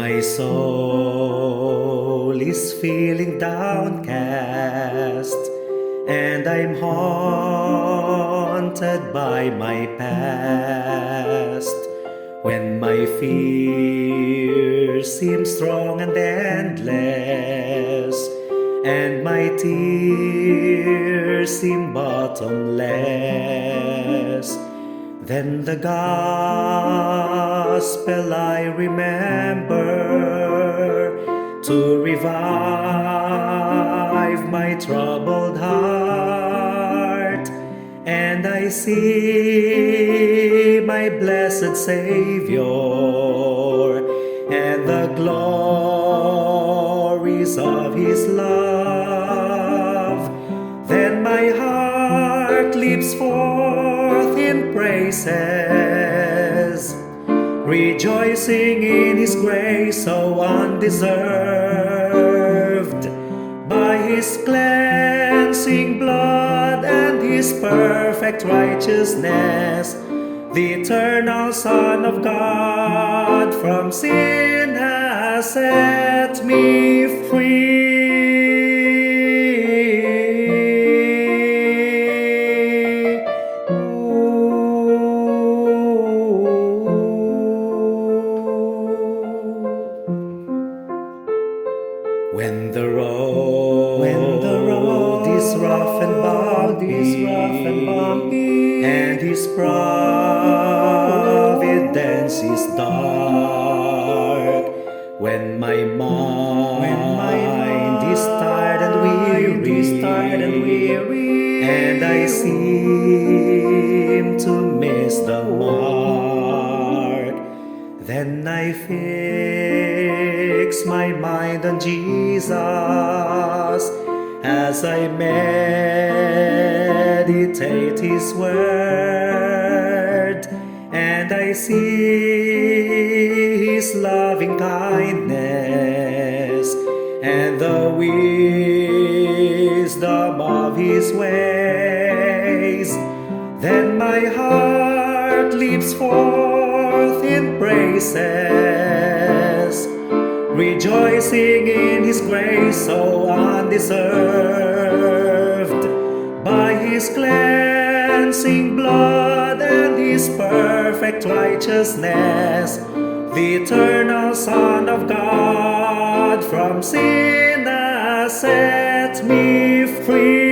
my soul is feeling downcast, and I'm haunted by my past. When my fears seem strong and endless, and my tears seem bottomless, then the gospel I remember to revive my troubled heart, and I see my blessed Savior and the glories of His love. Then my heart leaps forth in praises, rejoicing in His grace so undeserved. By His cleansing blood and His perfect righteousness, the eternal Son of God from sin has set me free. When the road is rough and bumpy, and His providence is dark, when my mind is tired and weary, and I seem to miss the mark, then I fix my mind on Jesus as I meditate His word, and I see His loving kindness and the wisdom of His ways. Then my heart leaps forth in praises, rejoicing in His grace so undeserved. By His cleansing blood and His perfect righteousness, the eternal Son of God from sin has set me free.